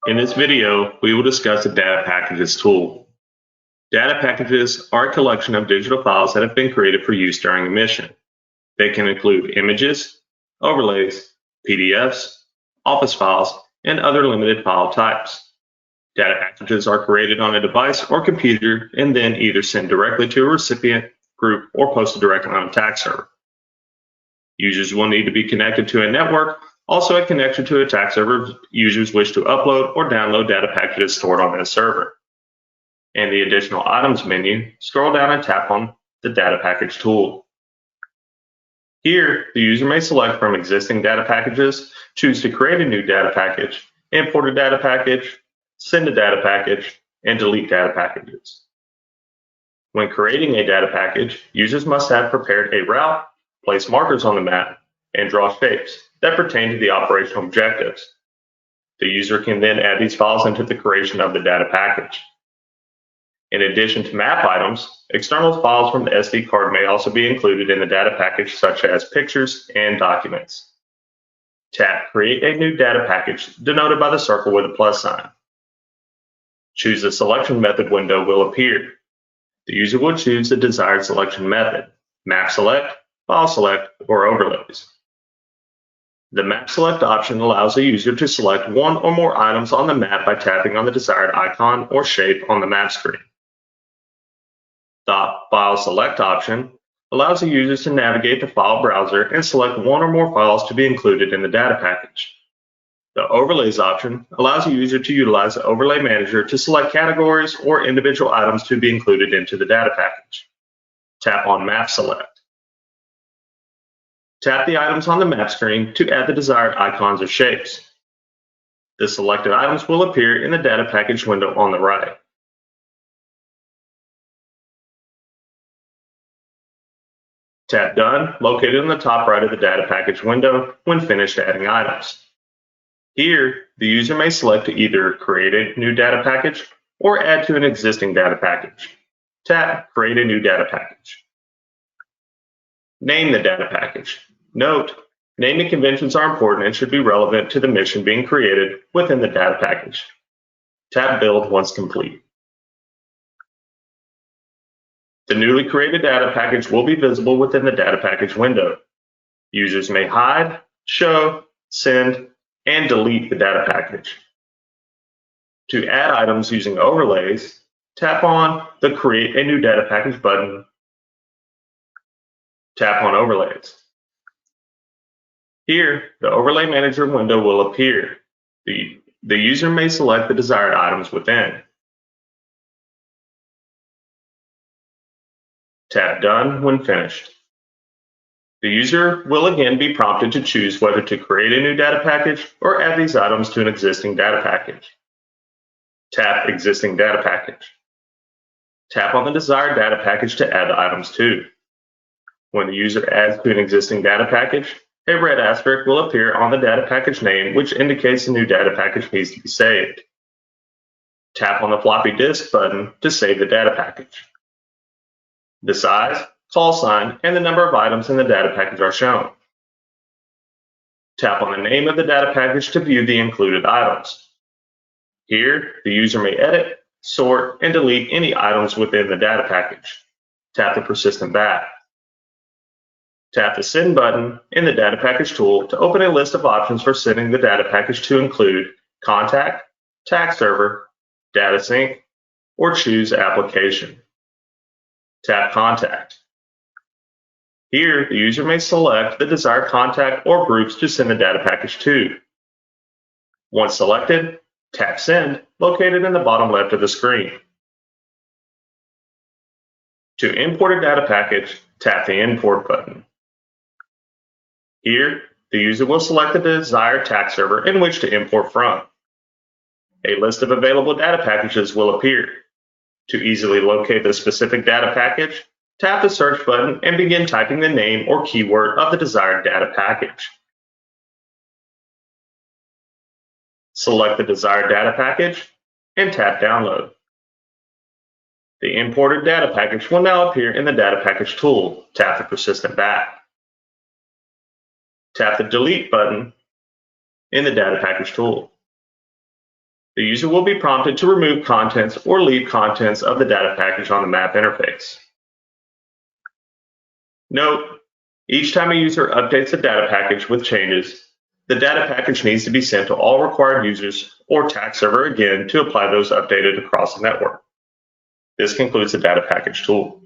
In this video, we will discuss the Data Packages tool. Data packages are a collection of digital files that have been created for use during a mission. They can include images, overlays, PDFs, Office files, and other limited file types. Data packages are created on a device or computer and then either sent directly to a recipient, group, or posted directly on an ATAK server. Users will need to be connected to a network. Also, a connection to a ATAK server if users wish to upload or download data packages stored on this server. In the Additional Items menu, scroll down and tap on the Data Package tool. Here, the user may select from existing data packages, choose to create a new data package, import a data package, send a data package, and delete data packages. When creating a data package, users must have prepared a route, place markers on the map, and draw shapes that pertain to the operational objectives. The user can then add these files into the creation of the data package. In addition to map items, external files from the SD card may also be included in the data package, such as pictures and documents. Tap Create a New Data Package, denoted by the circle with a plus sign. Choose the Selection Method window will appear. The user will choose the desired selection method: Map Select, File Select, or Overlays. The Map Select option allows the user to select one or more items on the map by tapping on the desired icon or shape on the map screen. The File Select option allows the users to navigate the file browser and select one or more files to be included in the data package. The Overlays option allows the user to utilize the Overlay Manager to select categories or individual items to be included into the data package. Tap on Map Select. Tap the items on the map screen to add the desired icons or shapes. The selected items will appear in the data package window on the right. Tap Done, located in the top right of the data package window, when finished adding items. Here, the user may select to either create a new data package or add to an existing data package. Tap Create a New Data Package. Name the data package. Note, naming conventions are important and should be relevant to the mission being created within the data package. Tap Build once complete. The newly created data package will be visible within the data package window. Users may hide, show, send, and delete the data package. To add items using overlays, tap on the Create a New Data Package button. Tap on Overlays. Here, the Overlay Manager window will appear. The user may select the desired items within. Tap Done when finished. The user will again be prompted to choose whether to create a new data package or add these items to an existing data package. Tap Existing Data Package. Tap on the desired data package to add the items to. When the user adds to an existing data package, a red asterisk will appear on the data package name, which indicates the new data package needs to be saved. Tap on the floppy disk button to save the data package. The size, call sign, and the number of items in the data package are shown. Tap on the name of the data package to view the included items. Here, the user may edit, sort, and delete any items within the data package. Tap the persistent back. Tap the Send button in the Data Package tool to open a list of options for sending the data package to include Contact, ATAK Server, Data Sync, or choose Application. Tap Contact. Here, the user may select the desired contact or groups to send the data package to. Once selected, tap Send, located in the bottom left of the screen. To import a data package, tap the Import button. Here, the user will select the desired ATAK server in which to import from. A list of available data packages will appear. To easily locate the specific data package, tap the Search button and begin typing the name or keyword of the desired data package. Select the desired data package and tap Download. The imported data package will now appear in the Data Package tool. Tap the persistent back. Tap the Delete button in the Data Package tool. The user will be prompted to remove contents or leave contents of the data package on the map interface. Note, each time a user updates a data package with changes, the data package needs to be sent to all required users or TAK server again to apply those updated across the network. This concludes the data package tool.